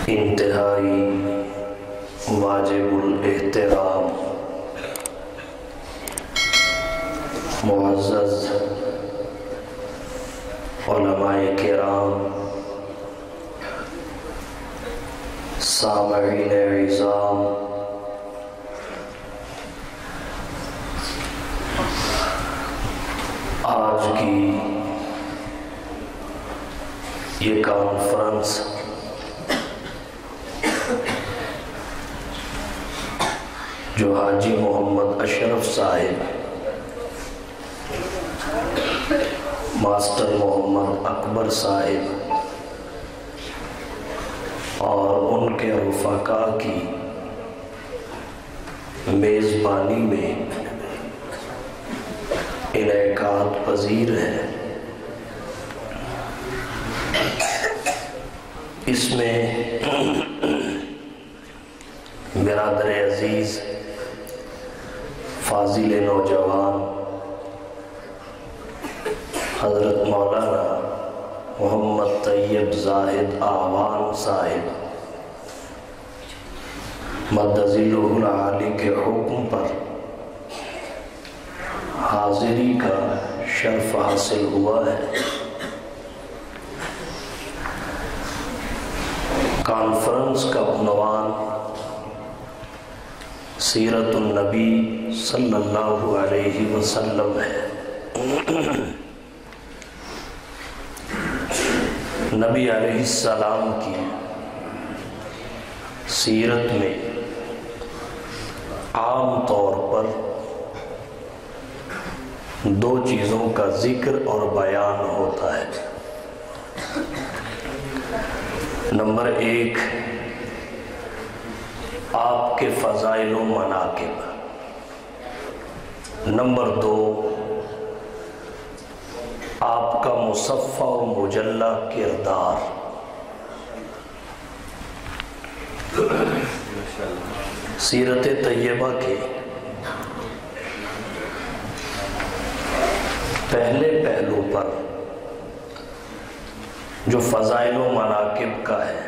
انتہائی واجب الاحترام معزز علماء کرام، سامعین عظام، آج کی یہ کانفرنس جو حاجی محمد اشرف صاحب، ماسٹر محمد اکبر صاحب اور ان کے رفقا کی میزبانی میں انعقاد پذیر ہے، اس میں برادر عزیز فاضل نوجوان حضرت مولانا محمد طیب زاہد اعوان صاحب مدظلہ العالی کے حکم پر حاضری کا شرف حاصل ہوا ہے۔ کانفرنس کا عنوان سیرت النبی صلی اللہ علیہ وسلم ہے۔ نبی علیہ السلام کی سیرت میں عام طور پر دو چیزوں کا ذکر اور بیان ہوتا ہے۔ نمبر ایک، آپ کے فضائل و مناقب۔ نمبر دو، آپ کا مصفہ و مجلہ کردار۔ سیرت طیبہ کے پہلے پہلو پر جو فضائل و مناقب کا ہے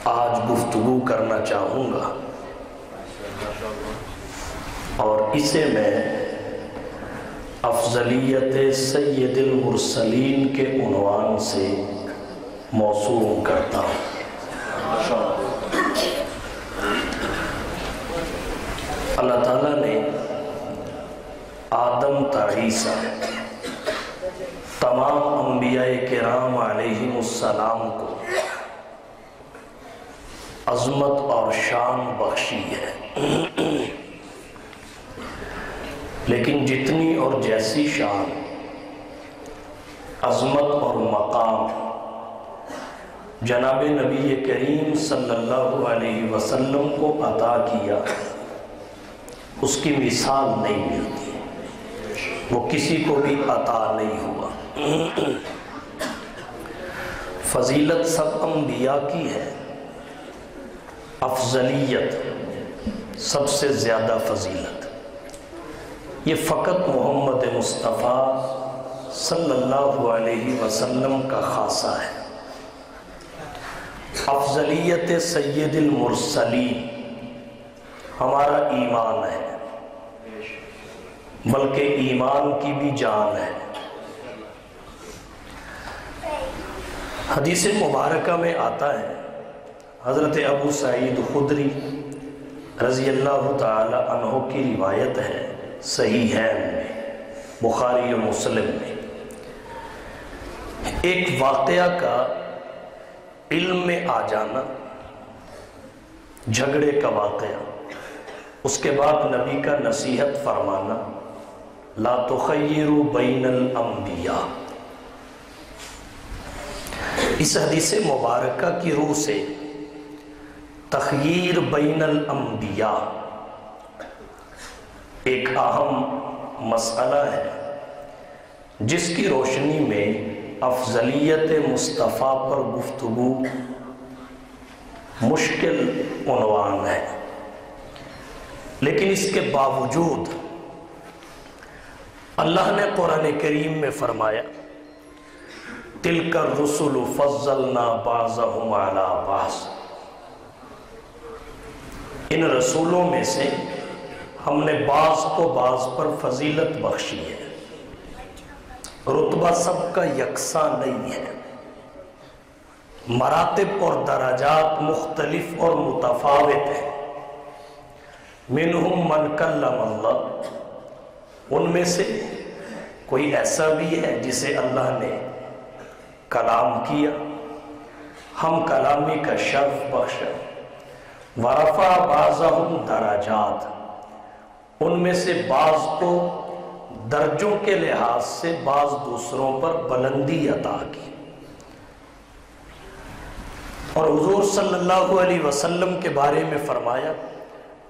آج گفتگو کرنا چاہوں گا، اور اسے میں افضلیت سید المرسلین کے عنوان سے موسوم کرتا ہوں۔ اللہ تعالیٰ نے آدم تا عیسیٰ تمام انبیاء کرام علیہم السلام کو عظمت اور شان بخشی ہے، لیکن جتنی اور جیسی شان، عظمت اور مقام جناب نبی کریم صلی اللہ علیہ وسلم کو عطا کیا، اس کی مثال نہیں ملتی، وہ کسی کو بھی عطا نہیں ہوا۔ فضیلت سب انبیاء کی ہے، افضلیت سب سے زیادہ فضیلت یہ فقط محمد مصطفیٰ صلی اللہ علیہ وسلم کا خاصہ ہے۔ افضلیت سید المرسلین ہمارا ایمان ہے، بلکہ ایمان کی بھی جان ہے۔ حدیث مبارکہ میں آتا ہے، حضرت ابو سعید خدری رضی اللہ تعالی عنہ کی روایت ہے، صحیحین میں، بخاری و مسلم میں، ایک واقعہ کا علم میں آ جانا، جھگڑے کا واقعہ، اس کے بعد نبی کا نصیحت فرمانا، لا تخیروا بین الانبیاء۔ اس حدیث مبارکہ کی روح سے تخییر بین الانبیاء ایک اہم مسئلہ ہے، جس کی روشنی میں افضلیت مصطفیٰ پر گفتگو مشکل عنوان ہے، لیکن اس کے باوجود اللہ نے قرآن کریم میں فرمایا تلک الرسل فضلنا بعضهم علی بعض، ان رسولوں میں سے ہم نے بعض کو بعض پر فضیلت بخشی ہے۔ رتبہ سب کا یکساں نہیں ہے، مراتب اور درجات مختلف اور متفاوت ہیں۔ منہم من کلم اللہ، ان میں سے کوئی ایسا بھی ہے جسے اللہ نے کلام کیا، ہم کلامی کا شرف بخشا۔ ورفع بعضهم درجات، ان میں سے بعض کو درجوں کے لحاظ سے بعض دوسروں پر بلندی عطا کی۔ اور حضور صلی اللہ علیہ وسلم کے بارے میں فرمایا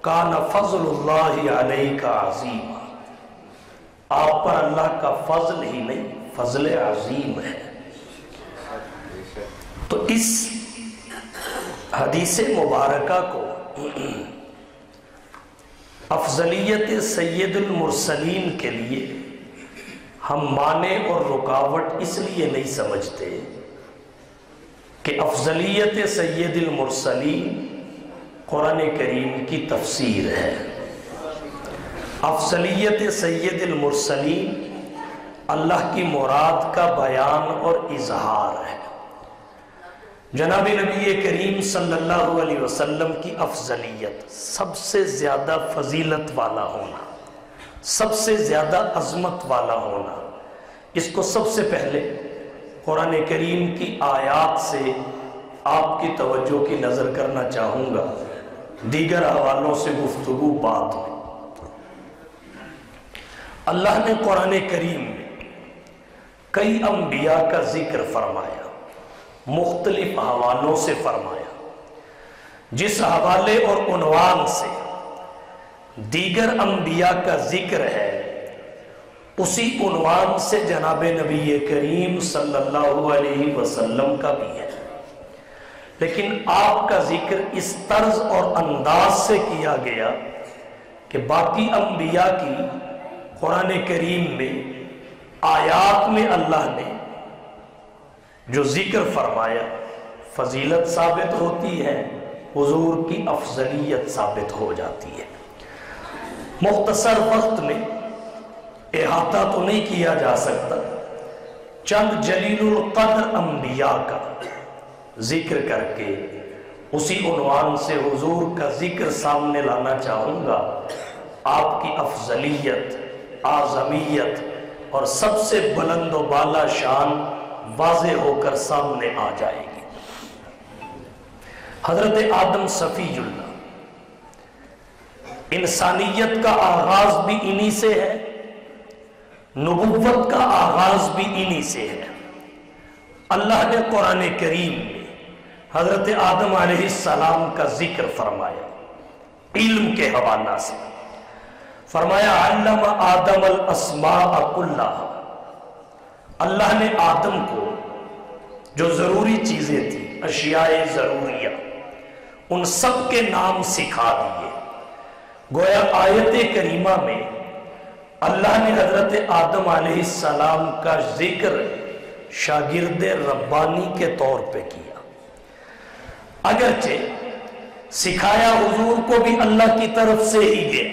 کان فضل اللہ علیک عظیما، آپ پر اللہ کا فضل ہی نہیں فضل عظیم ہے۔ تو اس حدیث مبارکہ کو افضلیت سید المرسلین کے لیے ہم مانع اور رکاوٹ اس لیے نہیں سمجھتے کہ افضلیت سید المرسلین قرآن کریم کی تفسیر ہے، افضلیت سید المرسلین اللہ کی مراد کا بیان اور اظہار ہے۔ جناب نبی کریم صلی اللہ علیہ وسلم کی افضلیت، سب سے زیادہ فضیلت والا ہونا، سب سے زیادہ عظمت والا ہونا، اس کو سب سے پہلے قرآن کریم کی آیات سے آپ کی توجہ کی نظر کرنا چاہوں گا، دیگر حوالوں سے گفتگو بعد میں۔ اللہ نے قرآن کریم میں کئی انبیاء کا ذکر فرمایا، مختلف حوالوں سے فرمایا، جس حوالے اور عنوان سے دیگر انبیاء کا ذکر ہے اسی عنوان سے جناب نبی کریم صلی اللہ علیہ وسلم کا بھی ہے، لیکن آپ کا ذکر اس طرز اور انداز سے کیا گیا کہ باقی انبیاء کی قرآن کریم میں آیات میں اللہ نے جو ذکر فرمایا فضیلت ثابت ہوتی ہے، حضور کی افضلیت ثابت ہو جاتی ہے۔ مختصر وقت میں احاطہ تو نہیں کیا جا سکتا، چند جلیل القدر انبیاء کا ذکر کر کے اسی عنوان سے حضور کا ذکر سامنے لانا چاہوں گا۔ آپ کی افضلیت، اعظمیت اور سب سے بلند و بالا شان واضح ہو کر سامنے آ جائے گی۔ حضرت آدم صفی اللہ، انسانیت کا آغاز بھی انہی سے ہے، نبوت کا آغاز بھی انہی سے ہے۔ اللہ نے قرآن کریم میں حضرت آدم علیہ السلام کا ذکر فرمایا، علم کے حوالہ سے فرمایا علم آدم الاسماء کلھا، اللہ نے آدم کو جو ضروری چیزیں تھیں، اشیاء ضروریہ، ان سب کے نام سکھا دیے۔ گویا آیت کریمہ میں اللہ نے حضرت آدم علیہ السلام کا ذکر شاگرد ربانی کے طور پہ کیا، اگرچہ سکھایا حضور کو بھی اللہ کی طرف سے ہی گیا،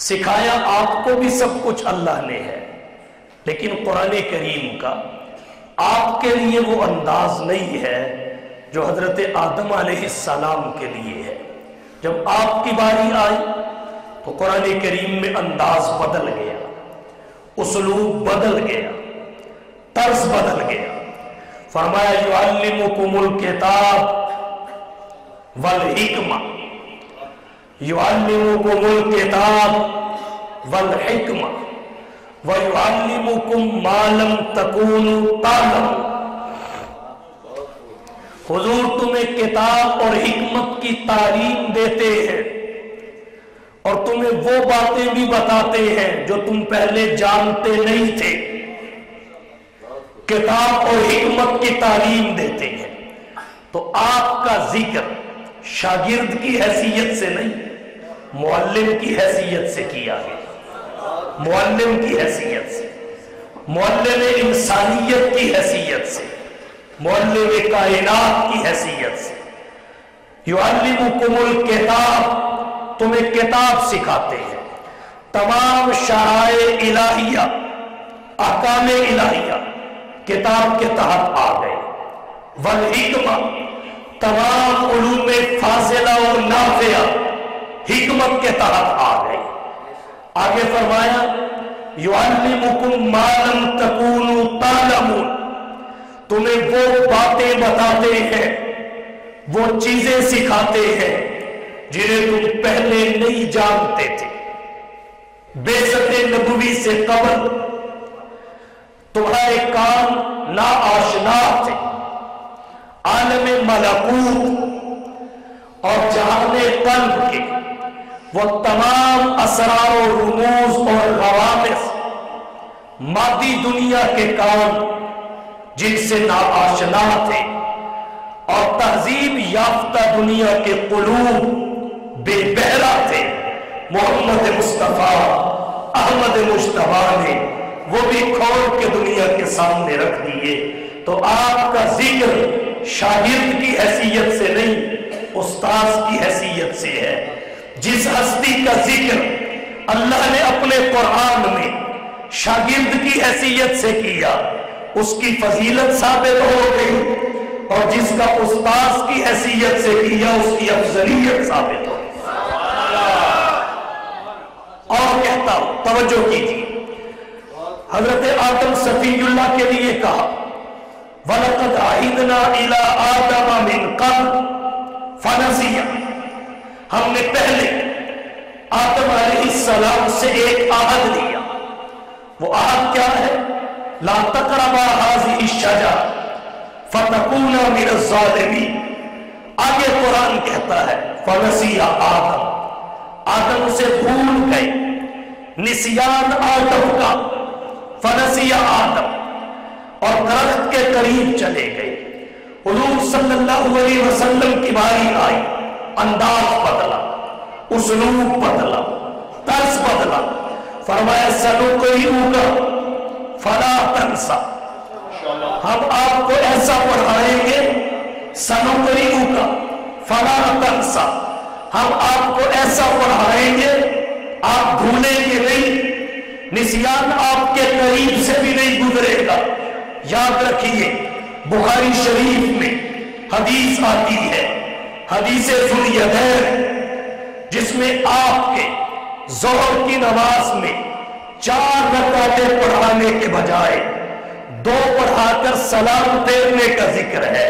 سکھایا آپ کو بھی سب کچھ اللہ نے ہے، لیکن قرآن کریم کا آپ کے لیے وہ انداز نہیں ہے جو حضرت آدم علیہ السلام کے لیے ہے۔ جب آپ کی باری آئی تو قرآن کریم میں انداز بدل گیا، اسلوب بدل گیا، طرز بدل گیا۔ فرمایا یعلمکم الکتاب والحکمہ، یعلمکم الکتاب والحکمہ وَيُعَلِّمُكُمْ مَا لَمْ تَكُونُوا تَعْلَمُونَ، حضور تمہیں کتاب اور حکمت کی تعلیم دیتے ہیں اور تمہیں وہ باتیں بھی بتاتے ہیں جو تم پہلے جانتے نہیں تھے، کتاب اور حکمت کی تعلیم دیتے ہیں۔ تو آپ کا ذکر شاگرد کی حیثیت سے نہیں، معلم کی حیثیت سے کیا گیا، معلم کی حیثیت سے۔ معلم انسانیت کی حیثیت سے، معلم کائنات کی حیثیت سے، یعلمکم الکتاب، تمہیں کتاب سکھاتے ہیں، تمام شرائع الہیہ، احکام الہیہ کتاب کے تحت آ گئے، والحکمہ، تمام علوم فاضلہ اور نافعہ حکمت کے تحت آ گئے۔ آگے فرمایا یعلمکم ما لم تکونوا تعلمون، تمہیں وہ باتیں بتاتے ہیں، وہ چیزیں سکھاتے ہیں جنہیں تم پہلے نہیں جانتے تھے۔ بعثت نبوی سے قبل تمہارے کام ناآشنا تھے، عالم ملکوت اور جہان قلب کے وہ تمام اسرار و رموز اور غوامض، مادی دنیا کے کام جن سے ناآشنا تھے، اور تہذیب یافتہ دنیا کے قلوب بے بہرا تھے، محمد مصطفیٰ احمد مجتبیٰ نے وہ بھی کھول کے دنیا کے سامنے رکھ دیے۔ تو آپ کا ذکر شاگرد کی حیثیت سے نہیں، استاذ کی حیثیت سے ہے۔ جس ہستی کا ذکر اللہ نے اپنے قرآن میں شاگرد کی حیثیت سے کیا، اس کی فضیلت ثابت ہو گئی، اور جس کا استاذ کی حیثیت سے کیا اس کی افضلیت ثابت ہو گئی۔ اور کہتا ہوں، توجہ کیجیے، حضرت آدم صفی اللہ کے لیے کہا وَلَقَدْ عَهِدْنَا إِلَىٰ آدَمَ مِنْ قَبْلُ فَنَسِيَ، ہم نے پہلے آدم علیہ السلام سے ایک عہد لیا۔ وہ عہد کیا ہے؟ لَا تَقْرَبَا هَٰذِهِ الشَّجَرَةَ فَتَكُونَا مِنَ الظَّالِمِينَ۔ آگے قرآن کہتا ہے فَنَسِيَ آدم، آدم اسے بھول گئے، نسیان آدم کا، فَنَسِيَ آدم، اور درخت کے قریب چلے گئے۔ حضور صلی اللہ علیہ وسلم کی باری آئی، انداز بدلا، اسلوب بدلا، طرز بدلا، فرمایا سَنُقْرِئُكَ فَلَا تَنْسَىٰ، ہم آپ کو ایسا پڑھائیں گے، سَنُقْرِئُكَ فَلَا تَنْسَىٰ، ہم آپ کو ایسا پڑھائیں گے آپ بھولیں گے نہیں، نسیان آپ کے قریب سے بھی نہیں گزرے گا۔ یاد رکھیے بخاری شریف میں حدیث آتی ہے، حدیث ذوالیدین، جس میں آپ کے ظہر کی نماز میں 4 رکعتیں پڑھانے کے بجائے 2 پڑھا کر سلام پھیرنے کا ذکر ہے۔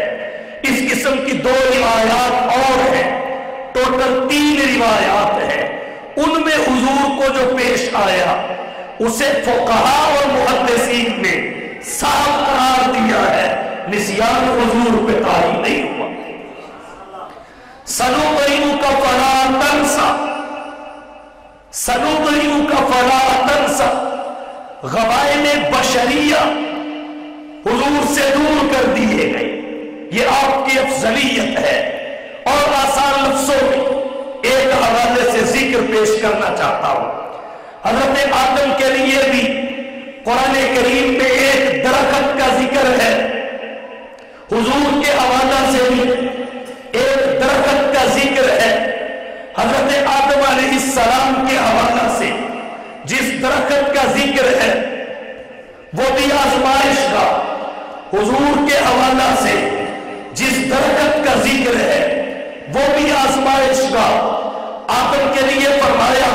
اس قسم کی 2 روایات اور ہیں، ٹوٹل 3 روایات ہیں۔ ان میں حضور کو جو پیش آیا اسے فقہاء اور محدثین نے صاف قرار دیا ہے، نسیان حضور پہ طاری نہیں ہوا۔ سَنُقْرِئُكَ فَلَا تَنْسَىٰ، سَنُقْرِئُكَ فَلَا تَنْسَىٰ، غوائل بشریہ حضور سے دور کر دیے گئے، یہ آپ کی افضلیت ہے۔ اور آسان لفظوں میں ایک حوالے سے ذکر پیش کرنا چاہتا ہوں۔ حضرت آدم کے لیے بھی قرآن کریم میں ایک درخت کا ذکر ہے، حضور کے حوالہ سے بھی ایک درخت کا ذکر ہے۔ حضرت آدم علیہ السلام کے حوالہ سے جس درخت کا ذکر ہے وہ بھی آزمائش کا، حضور کے حوالہ سے جس درخت کا ذکر ہے وہ بھی آزمائش کا۔ آدم کے لیے فرمایا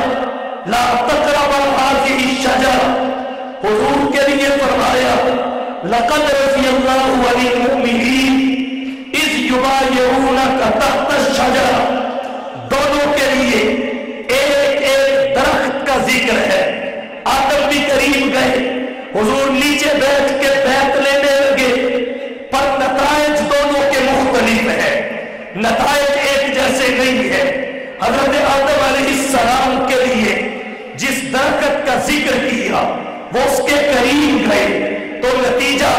لا تقربا هذه الشجرة، حضور کے لیے فرمایا لقد رضي الله عن المؤمنين اذ يبايعونك تحت الشجرة، دونوں کے لیے ایک ایک درخت کا ذکر ہے۔ آدم بھی قریب گئے، حضور نیچے بیٹھ کے بیعت لینے لگے، پر نتائج دونوں کے مختلف ہیں، نتائج ایک جیسے نہیں ہے۔ حضرت آدم علیہ السلام کے لیے جس درخت کا ذکر کیا وہ اس کے قریب گئے تو نتیجہ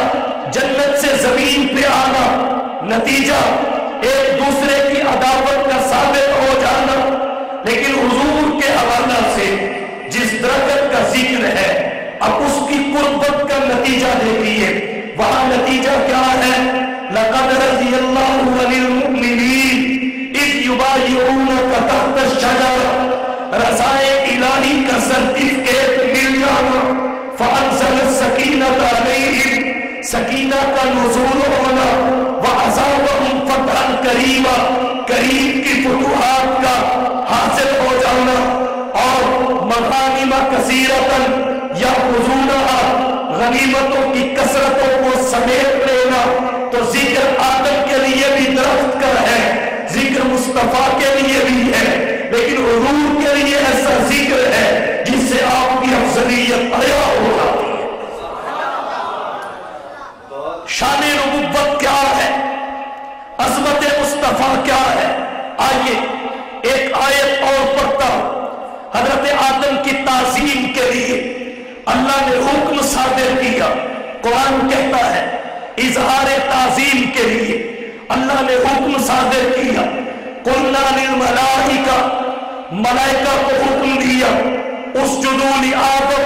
جنت سے زمین پہ آنا، نتیجہ ایک دوسرے کی عداوت کا ثابت ہو جانا۔ لیکن حضور کے حوالہ سے جس درخت کا ذکر ہے اب اس کی قربت کا نتیجہ دیکھیے، وہاں نتیجہ کیا ہے؟ لقد رضی اللہ عن المؤمنین اذ یبایعونک تحت الشجرہ، رضائے الہی کا سرٹیفکیٹ مل جانا، فانزل السکینۃ علیہم، سکینہ کا نزول ہونا، وَأَصَابَهُمْ فَتْحًا قَرِيبًا، قریب کی فتوحات کا حاصل ہو جانا، اور مغانم کثیرۃ یأخذونها، غنیمتوں کی کثرتوں کو سمیٹ لینا۔ تو ذکر آدم کے لیے بھی درخت کا ہے، ذکر مصطفیٰ کے لیے بھی ہے، لیکن حضور کے لیے ایسا ذکر ہے جس سے آپ کی افضلیت عیاں ہو جاتی ہے۔ شان نبوت کیا ہے؟ عظمت مصطفیٰ کیا ہے؟ آئیے ایک آیت اور پڑھتا ہوں۔ حضرت آدم کی تعظیم کے لیے اللہ نے حکم صادر کیا۔ قرآن کہتا ہے اظہار تعظیم کے لیے اللہ نے حکم صادر کیا۔ قلنا للملائکہ، ملائکہ کو حکم دیا اسجدوا لآدم،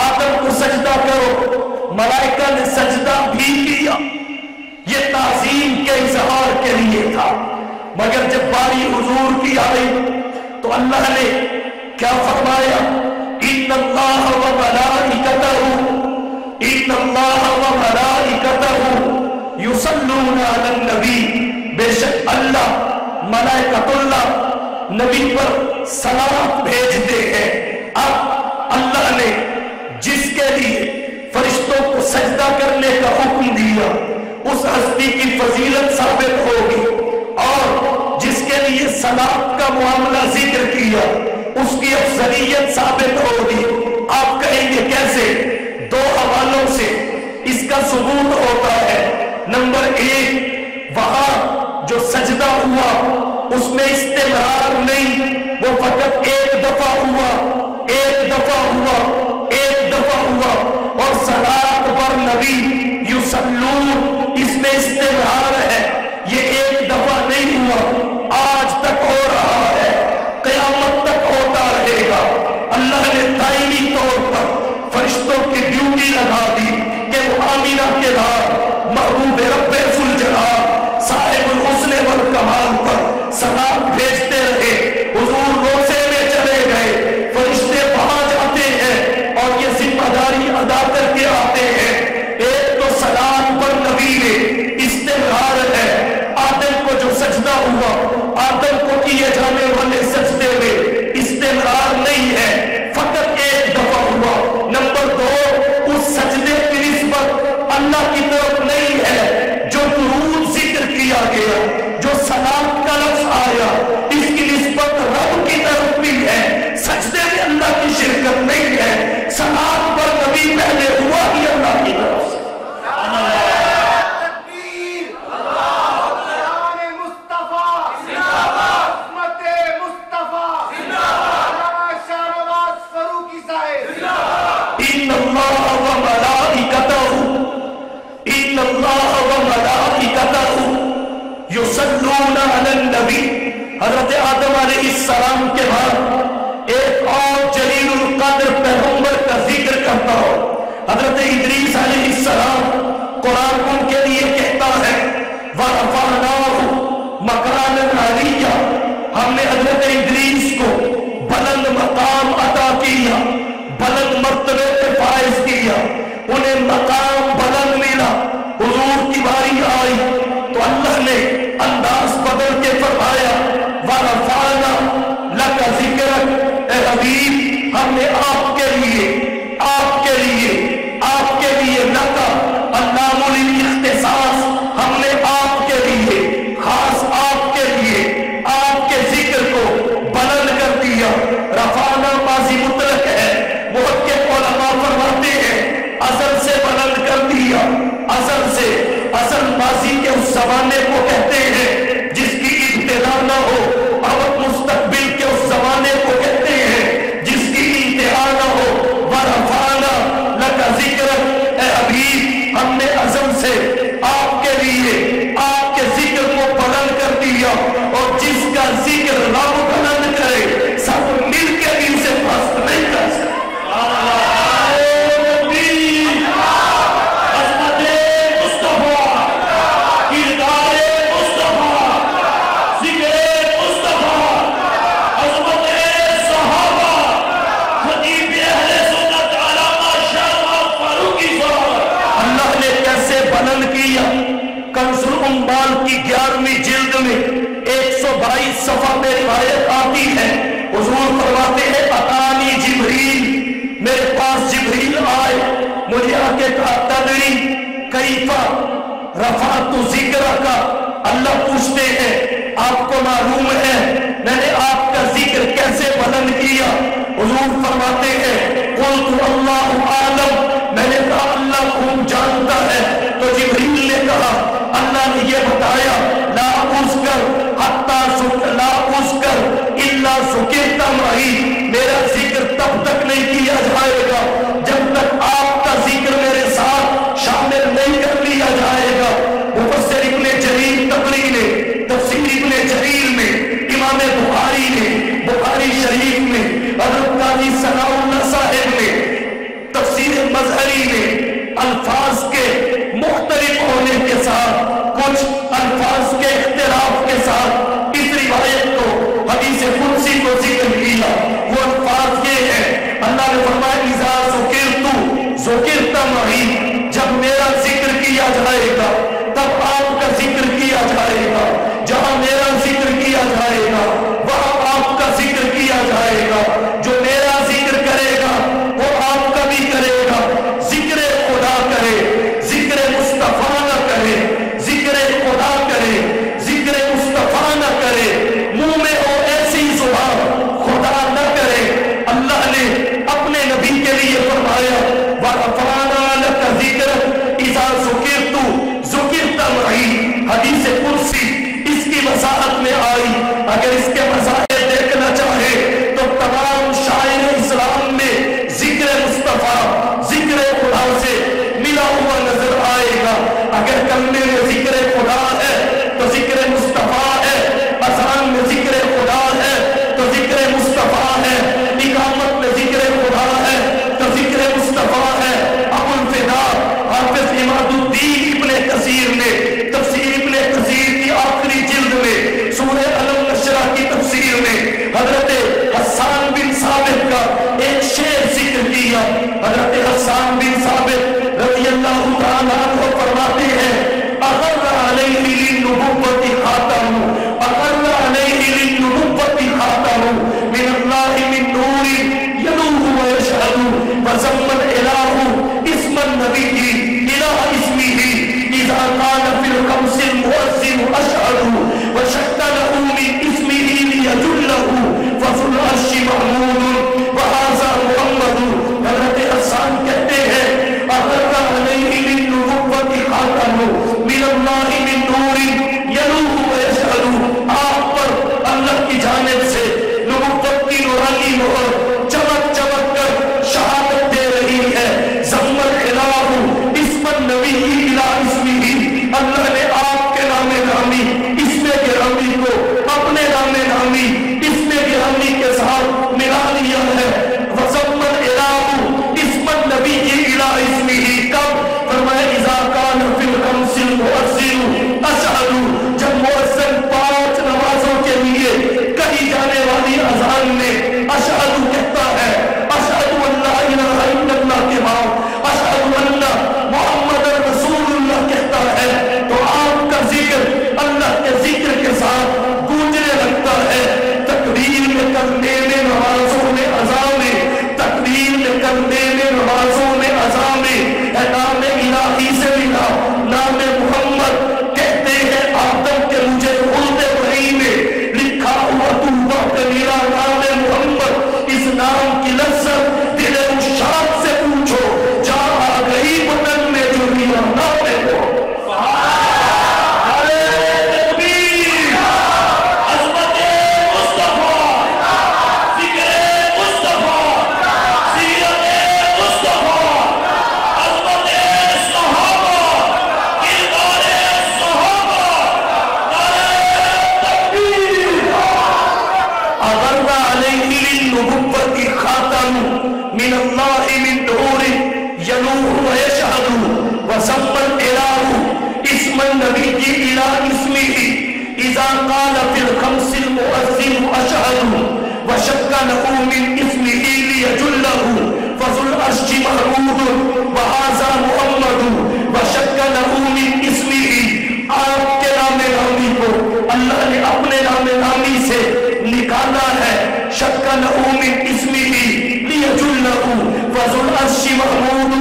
آدم کو سجدہ کرو، ملائکہ نے سجدہ بھی کیا۔ یہ تعظیم کے اظہار کے لیے تھا، مگر جب باری حضور کی آئی تو اللہ نے کیا فرمایا؟ ان اللہ و ملائکتہ، ان اللہ و ملائکتہ یصلون علی النبی، بے شک اللہ ملائکۃ اللہ نبی پر صلوات بھیجتے ہیں۔ اب اللہ نے جس کے لیے فرشتوں کو سجدہ کرنے کا حکم دیا اس ہستی کی فضیلت ثابت ہوگی، اور جس کے لیے صلوات کا معاملہ ذکر کیا اس کی افضلیت ثابت ہوگی۔ آپ کہیں گے کیسے؟ دو حوالوں سے اس کا ثبوت ہوتا ہے۔ نمبر ایک، وہاں جو سجدہ ہوا اس میں استمرار نہیں، وہ فقط ایک دفعہ ہوا، ایک دفعہ ہوا، ایک دفعہ ہوا، اور صلاۃ پر نبی یصلون، اس میں استمرار ہے، یہ ایک دفعہ نہیں ہوا، آج تک ہو رہا ہے، قیامت تک ہوتا رہے گا۔ اللہ نے دائمی طور پر فرشتوں کی ڈیوٹی لگا دی کہ وہ آمینہ کے بعد محبوب رب ذوالجلال صاحب الحسن والکمال پر صلوات بھیجتے رہے۔ حضور روزے میں چلے گئے، فرشتے وہاں جاتے ہیں اور یہ ذمہ داری ادا کر کے آتے ہیں۔ ایک تو صلوات پر نبی میں استمرار ہے، آدم کو جو سجدہ ہوا، آدم کو کیے جانے والے سجدے میں استمرار نہیں ہے، فقط ایک دفعہ ہوا۔ نمبر دو، اس سجدے کی نسبت اللہ کی طرف نہیں ہے، جو درود ذکر کیا گیا، جو صلوات کا لفظ آیا، اس کی نسبت رب کی طرف بھی ہے، سجدے میں اللہ کی شرکت نہیں ہے، صلوات پر نبی پہلے ہوا ہی اللہ کی طرف سے۔ یصلون علی النبی، حضرت آدم علیہ السلام کے بعد ایک اور جلیل القدر پیغمبر کا ذکر کرتا ہوں، حضرت ادریس علیہ السلام۔ قرآن ان کے لیے کہتا ہے وَرَفَعْنَاهُ مَكَانًا عَلِيًّا، ہم نے حضرت ادریس کو بلند مقام عطا کیا، بلند مرتبے پہ فائز کیا، انہیں مقام بلند ملا۔ حضور کی باری آئی تو اللہ نے انداز بدل کے فرمایا وَرَفَعْنَا لَكَ ذِكْرَكَ، اے حبیب ہم نے آپ کے لیے لَكَ، اللام للاختصاص، ہم نے آپ کے لیے خاص آپ کے لیے آپ کے ذکر کو بلند کر دیا۔ رفعنا العمال کی 11ویں جلد میں 122 صفحہ میں روایت آتی ہے، حضور فرماتے ہیں اتانی جبریل، میرے پاس جبریل آئے، مجھے آ کے کہا تدری کیفا رفعت ذکرک، اللہ پوچھتے ہیں آپ کو معلوم ہے میں نے آپ کا ذکر کیسے بلند کیا؟ حضور فرماتے ہیں قلت اللہ عالم، میں نے کہا اللہ خوب جانتا ہے۔ تو جبریل نے کہا اللہ نے یہ بتایا لا اذکر حتی لا اذکر الا ذکرت معی، میرا ذکر تب تک نہیں کیا جائے گا جب تک آپ کا ذکر میرے ساتھ شامل نہیں کر لیا جائے گا۔ مفسر ابن جریر طبری نے تفسیر ابن جریر میں، امام بخاری نے بخاری شریف میں، حضرت قاضی ثناء اللہ صاحب نے تفسیر مظہری میں الفاظ کے مختلف ہونے کے ساتھ، کچھ الفاظ کے اختلاف کے ساتھ اس روایت کو حدیث قدسی کو ذکر کیا۔ وہ الفاظ یہ ہے، اللہ نے فرمایا اذا ذکرت ذکرت معی، جب میرا ذکر کیا جائے گا تب آپ کا ذکر کیا جائے گا، جہاں میرا ذکر کیا جائے گا وہاں آپ کا ذکر کیا جائے گا، جو میرا ذکر کرے گا وہ آپ کا بھی کرے گا۔ ذکر خدا کرے، ذکر مصطفیٰ نہ کرے، ذکر خدا کرے، ذکر مصطفیٰ نہ کرے، منہ میں ہو ایسی زبان خدا نہ کرے۔ اللہ نے اپنے نبی کے لیے فرمایا وَرَفَعْنَا لَكَ ذِكْرَكَ إِذَا ذُكِرْتُ ذُكِرْتَ مَعِي، حدیث قدسی اس کی وضاحت میں آئی۔ اگر اس کے مسائل دیکھنا چاہے تو تمام شاعر اسلام میں ذکر مصطفیٰ، ذکر خدا سے ملا ہوا نظر آئے گا۔ اگر کلمے میں ذکر خدا ہے تو ذکر مصطفیٰ ہے، اذان میں ذکر خدا ہے تو ذکر مصطفیٰ ہے، اقامت میں ذکر خدا ہے تو ذکر مصطفیٰ ہے۔ ابو الفدا حافظ عماد الدین ابن کثیر نے تفسیر ابن کثیر کی آخری جلد میں سورہ علم نشرہ کی تفسیر میں حضرت حسان بن ثابت کا ایک شعر ذکر کیا۔ حضرت حسان بن ثابت رضی اللہ تعالیٰ عنہ فرماتے ہیں اغر علیہ للنبوۃ خاتم، اغر علیہ للنبوۃ خاتم من اللہ من نور یلوح ویشہد وزمن الہ اسم النبی الہ اسمہ اذا قال فی الخمس المؤذن اشہد وشق له من اسمہ لیجلہ فذو العرش محمود وہذا محمد۔ حضرت حسان کہتے ہیں اغر علیہ للنبوۃ خاتم من اللہ من نور یلوح ویشہد، آپ پر اللہ کی جانب سے نبوت کی نورانی مہر چمک چمک کر شہادت دے رہی ہے۔ زمن الہ اسم النبی الہ اسمہ، اللہ نے آپ کے نام نامی اسم گرامی کو اپنے نام نامی اسم گرامی کے ساتھ ملا لیا ہے۔ وزمن الہ اسم النبی الہ اسمہ، کب؟ فرمایا اذا کان فی الخمس المؤذن اشہد، جب مؤذن 5 نمازوں کے لیے کہی جانے والی اذان میں اشہد کہتا ہے، اشہد ان لا الہ الا اللہ کے بعد اشہد ان محمد رسول اللہ کہتا ہے تو آپ کا ذکر اللہ کے ذکر کے ساتھ گونجنے لگتا ہے۔ تکبیر میں کرنے میں نمازوں میں اذان میں، تکبیر میں کرنے میں نمازوں میں اذان میں، نام الہی سے ملا نام محمد، کہتے ہیں آدم کے مجھے خلد وحی میں لکھا ہوا توبہ کا میرا نام محمد، اس نام کی لذت دل مشاق سے پوچھو، جا آ گئی وطن میں جو میرا نام ہے وہ۔ من اللہ من نور یلوح ویشہد وزمن الہ اسم النبی الہ اسمہ اذا قال فی الخمس المؤذن اشہد وشق له من اسمہ لیجلہ فذو العرش محمود وہذا محمد وشق له من اسمہ، آپ کے العرش محمود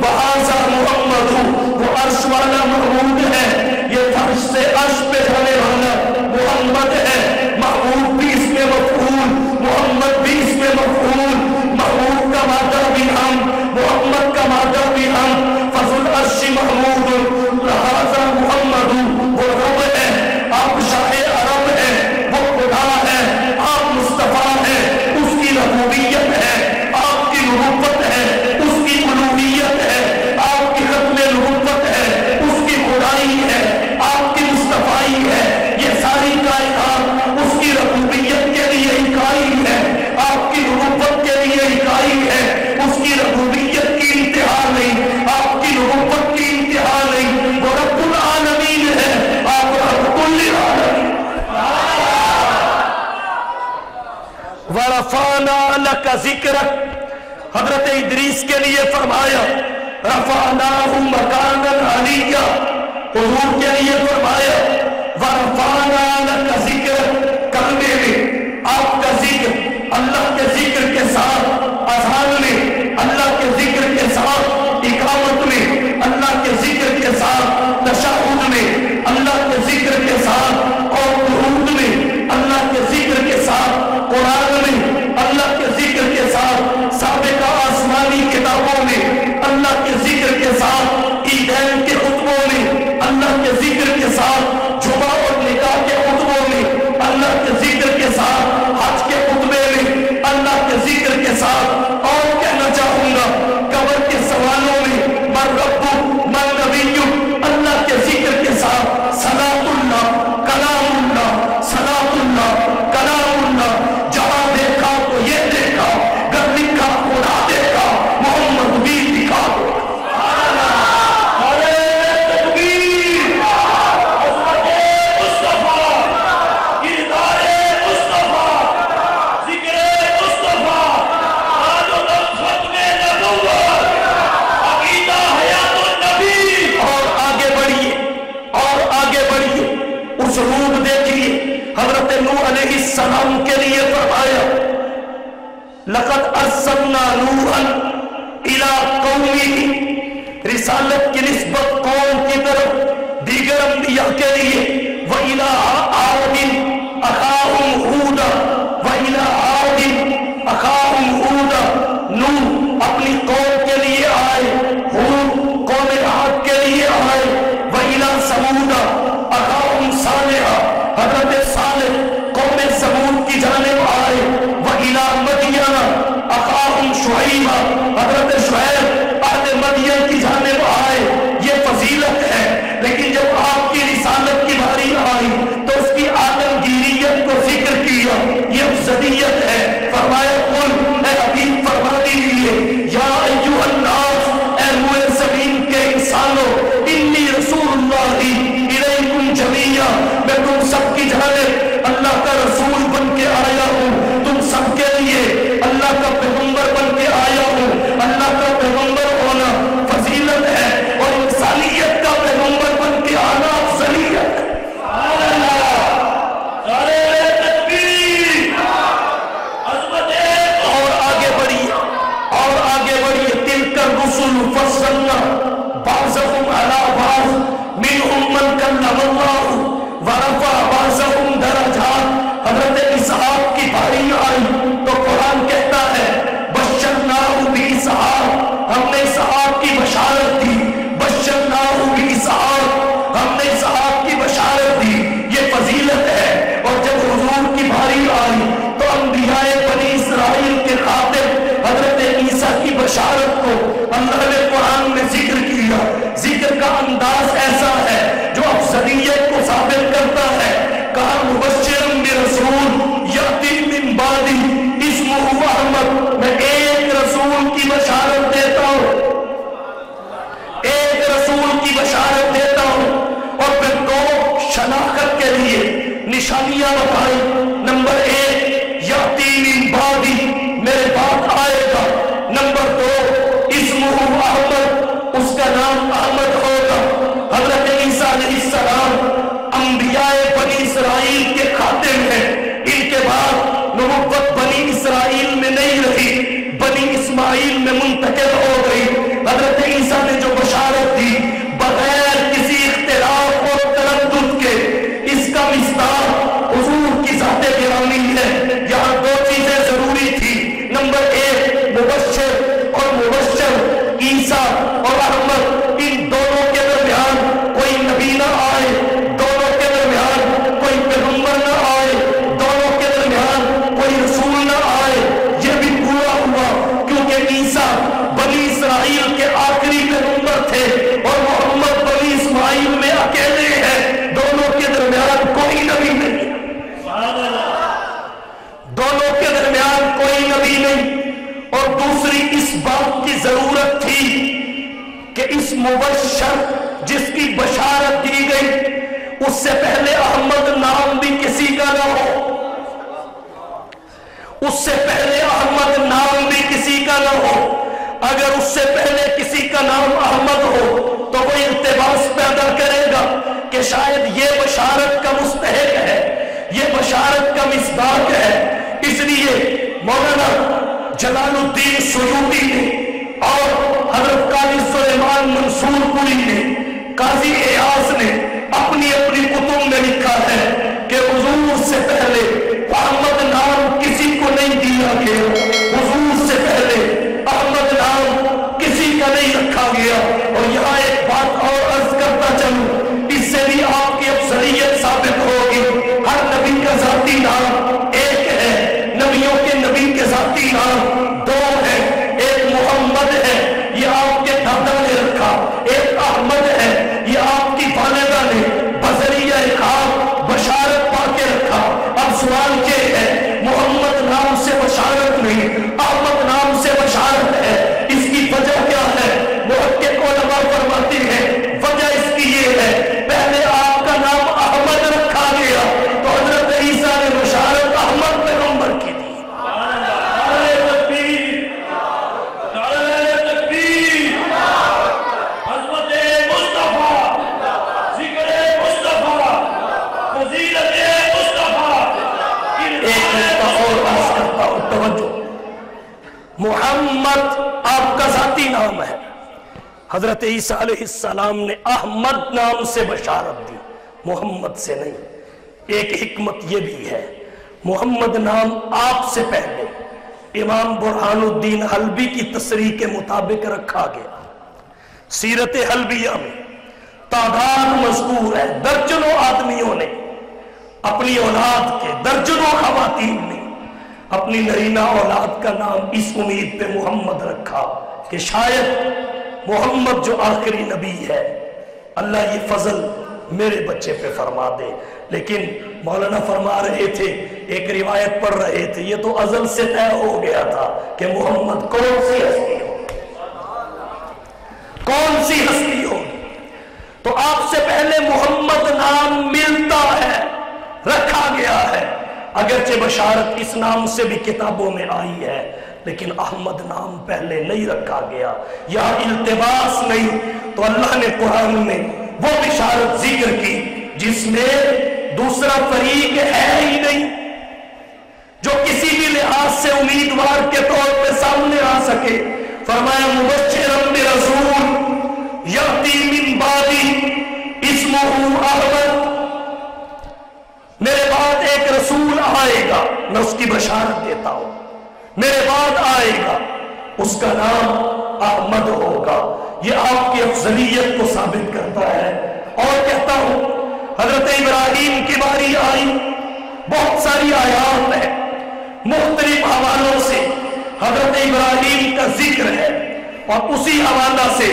وہذا محمد، وہ عرش والا محمود ہے، یہ فرش سے عرش پہ جانے والا محمد ہے۔ محمود بھی اس میں مفعول، محمد بھی اس میں مفعول، محمود کا مادہ بھی ہم، محمد کا مادہ بھی ہم۔ فضل العرش محمود لہذا محمد، وہ رب ہے، آپ شاہ عرب ہے، وہ خدا ہے، آپ مصطفیٰ ہے، اس کی ربوبیت ہے، آپ کی نبوت ہے، اس کی الوہیت ہے، آپ کی ختم نبوت ہے، اس کی خدائی ہے، آپ کی مصطفائی ہے۔ یہ ساری کائنات اس کی ربوبیت کے لیے اکائی ہے، آپ کی نبوت کے لیے اکائی ہے۔ اس کی ربوبیت کی انتہا نہیں، آپ کی نبوت کی انتہا نہیں۔ وہ رب العالمین ہے، آپ رب کل العالمین۔ وَرَفَعْنَا لَكَ ذِكْرَكَ، حضرت ادریس کے لیے فرمایا رفعناہ مکانا علیہ، حضور کے لیے فرمایا وَرَفَعْنَا لَكَ ذِكْرَكَ، کلمے میں آپ کا ذکر، اللہ کے ذکر کے ساتھ اذان میں، اللہ کے ذکر کے ساتھ اقامت میں، اللہ کے ذکر کے ساتھ تشہد میں، اللہ کے ذکر کے ساتھ اور درود میں، اللہ کے ذکر کے ساتھ قرآن میں، اللہ کے ذکر کے ساتھ سابقہ آسمانی کتابوں میں، اللہ کے ذکر کے ساتھ عیدین کے خطبوں میں، اللہ کے ذکر کے ساتھ جمعہ اور نکاح کے خطبوں میں، اللہ کے ذکر کے ساتھ حج کے خطبے میں، اللہ کے ذکر کے ساتھ اور کہنا چاہوں گا قبر کے سوالوں میں من ربک من نبیک، اللہ کے ذکر کے ساتھ صلاۃ اللہ کلام اللہ، صلاۃ اللہ کلام اللہ، جہاں دیکھا تو یہ دیکھا، گر لکھا خدا دیکھا، محمد بھی دکھا دو۔ روپ دیکھیے، حضرت نوح علیہ السلام کے لیے فرمایا لقد ارسلنا نوحا الی قومہ، رسالت کی نسبت قوم کی طرف دیگر انبیاء کے لیے، وَإِلَىٰ عَادٍ أَخَاهُمْ هُودًا وَإِلَىٰ عَادٍ أَخَاهُمْ هُودًا، نوح اپنی قوم کے لیے آئے، ہود قوم عاد کے لیے آئے، وَإِلَىٰ ثَمُودَ أَخَاهُمْ صَالِحًا، حضرت صالح قوم ثمود کی جانب آئے، وَإِلَىٰ مَدْيَنَ أَخَاهُمْ شُعَيْبًا، حضرت شعیب اہل مدین کی جانب آئے۔ یہ فضیلت ہے، لیکن جب آپ کی رسالت کی باری آئی تو اس کی عالمگیریت کو ذکر کیا، یہ افضلیت ہے۔ فرمایا قل، اے حبیب فرما دیجیے، یا ایھا الناس، اے روئے زمین کے انسانوں، انی رسول اللہ الیکم جمیعا، میں تم سب کی جانب اللہ کا رسول بن کے آیا ہوں، تم سب کے لیے اللہ کا پیغمبر بن کے آیا ہوں۔ اللہ کا پیغمبر ہونا فضیلت ہے اور انسانیت کا پیغمبر بن کے آنا افضلیت۔ اور آگے بڑھیے، اور آگے بڑھیے، تلک الرسل فضلنا بعضهم علی بعض منهم من کلم اللہ ورفع بعضهم درجات۔ حضرت اسحاق کی باری آئی تو قرآن کہتا ہے بشرناہ باسحاق، ہم نے اسحاق کی بشارت دی، بشرناہ باسحاق، ہم نے اسحاق کی بشارت دی، یہ فضیلت ہے۔ اور جب حضور کی باری آئی تو انبیاء بنی اسرائیل کے خاطر حضرت عیسیٰ کی بشارت کو اللہ نے قرآن میں ذکر کیا۔ ذکر کا انداز ایسا ہے جو افضلیت کو ثابت کرتا ہے۔ کہا مبشرا برسول یأتی من بعدی اسمہ احمد، میں ایک رسول کی بشارت دیتا ہوں، ایک رسول کی بشارت دیتا ہوں، اور پھر دو شناخت کے لیے نشانیاں بتائی۔ نمبر ایک، یأتی من بعدی، میرے بعد آئے گا۔ نمبر دو، اسمہ احمد، اس کا نام احمد ہوگا۔ حضرت عیسیٰ علیہ السلام انبیاء بنی اسرائیل کے خاتم ہیں، ان کے بعد نبوت بنی اسرائیل میں نہیں رہی، بنی اسماعیل میں منتقل ہو مبشر جس کی بشارت دی گئی اس سے پہلے احمد نام بھی کسی کا نہ ہو، اس سے پہلے احمد نام بھی کسی کا نہ ہو، اگر اس سے پہلے کسی کا نام احمد ہو تو وہ التباس پیدا کرے گا کہ شاید یہ بشارت کا مستحق ہے، یہ بشارت کا مصداق ہے۔ اس لیے مولانا جلال الدین سیوطی نے اور حضرت قاضی سلیمان منصور پوری نے، قاضی ایاز نے اپنی اپنی کتب میں لکھا ہے کہ حضور سے پہلے احمد نام کسی کو نہیں دیا گیا، حضور سے پہلے احمد نام کسی کا نہیں رکھا گیا۔ اور یہاں ایک بات اور عرض کرتا چلوں، اس سے بھی آپ کی افضلیت ثابت ہوگی۔ ہر نبی کا ذاتی نام ایک ہے، نبیوں کے نبی کے ذاتی نام دو ہیں، ایک محمد ہے یہ آپ کے دادا نے رکھا، ایک احمد ہے یہ آپ کی والدہ نے بذریعہ خواب بشارت پا کے رکھا۔ اب سوال یہ ہے، محمد نام سے بشارت نہیں، احمد نام سے بشارت ہے، اس کی وجہ کیا ہے؟ محقق علماء فرماتے ہیں وجہ اس کی یہ ہے، پہلے آپ کا نام احمد رکھا گیا تو حضرت عیسیٰ نے بشارت احمد پیغمبر کی دی۔ محمد آپ کا ذاتی نام ہے، حضرت عیسیٰ علیہ السلام نے احمد نام سے بشارت دی، محمد سے نہیں۔ ایک حکمت یہ بھی ہے، محمد نام آپ سے پہلے امام برہان الدین حلبی کی تصریح کے مطابق رکھا گیا۔ سیرت حلبیہ میں تعداد مذکور ہے، درجنوں آدمیوں نے اپنی اولاد کے، درجنوں خواتین نے اپنی نرینہ اولاد کا نام اس امید پہ محمد رکھا کہ شاید محمد جو آخری نبی ہے اللہ یہ فضل میرے بچے پہ فرما دے۔ لیکن مولانا فرما رہے تھے، ایک روایت پڑھ رہے تھے، یہ تو ازل سے طے ہو گیا تھا کہ محمد کون سی ہستی ہوگی، کون سی ہستی ہوگی۔ تو آپ سے پہلے محمد نام ملتا ہے، رکھا گیا ہے، اگرچہ بشارت اس نام سے بھی کتابوں میں آئی ہے، لیکن احمد نام پہلے نہیں رکھا گیا، یا التباس نہیں۔ تو اللہ نے قرآن میں وہ بشارت ذکر کی جس میں دوسرا فریق ہے ہی نہیں، جو کسی بھی لحاظ سے امیدوار کے طور پہ سامنے آ سکے۔ فرمایا مبشرا برسول یأتی من بعدی اسمہ احمد، میرے بعد ایک رسول آئے گا، میں اس کی بشارت دیتا ہوں، میرے بعد آئے گا، اس کا نام احمد ہوگا۔ یہ آپ کی افضلیت کو ثابت کرتا ہے۔ اور کہتا ہوں حضرت ابراہیم کی باری آئی، بہت ساری آیات ہیں، مختلف حوالوں سے حضرت ابراہیم کا ذکر ہے، اور اسی حوالہ سے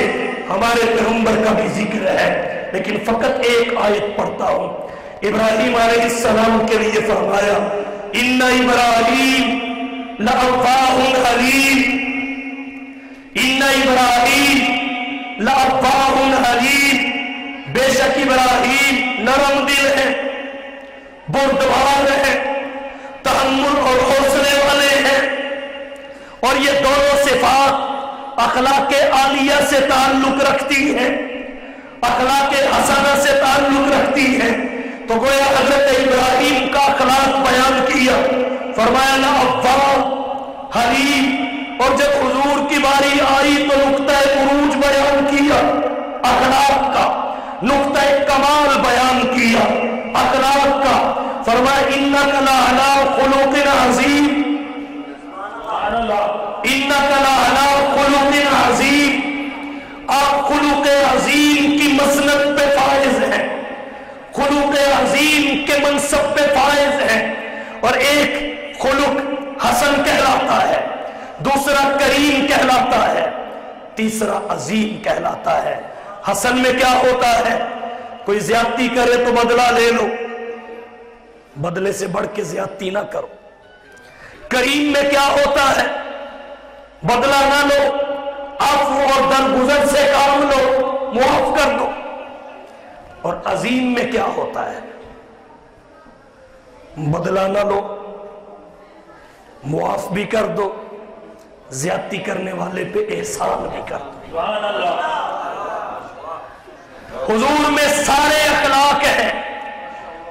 ہمارے پیغمبر کا بھی ذکر ہے، لیکن فقط ایک آیت پڑھتا ہوں۔ ابراہیم علیہ السلام کے لیے فرمایا ان ابراہیم لأوّاہ حلیم، ان ابراہیم لأوّاہ حلیم، بے شک ابراہیم نرم دل ہے، بردبار ہے، تحمل اور حوصلے والے ہیں۔ اور یہ دونوں صفات اخلاق عالیہ سے تعلق رکھتی ہیں، اخلاق حسنہ سے تعلق رکھتی ہیں۔ تو گویا حضرت ابراہیم کا اخلاق بیان کیا، فرمایا لأوّاہ حلیم، اور جب حضور کی باری آئی تو نقطہ عروج بیان کیا، اخلاق کا نقطہ کمال بیان کیا، اخلاق کا۔ فرمایا انک لعلی خلق عظیم، انک لعلی خلق عظیم، آپ خلق عظیم کی مسند پہ فائز ہیں، خلق عظیم کے منصب پہ فائز ہیں۔ اور ایک خلق حسن کہلاتا ہے، دوسرا کریم کہلاتا ہے، تیسرا عظیم کہلاتا ہے۔ حسن میں کیا ہوتا ہے؟ کوئی زیادتی کرے تو بدلہ لے لو، بدلے سے بڑھ کے زیادتی نہ کرو۔ کریم میں کیا ہوتا ہے؟ بدلہ نہ لو، عفو اور درگزر سے کام لو۔ معاف کر دو. اور عظیم میں کیا ہوتا ہے؟ بدلہ نہ لو، معاف بھی کر دو، زیادتی کرنے والے پہ احسان بھی کر دو. حضور میں سارے اخلاق ہیں،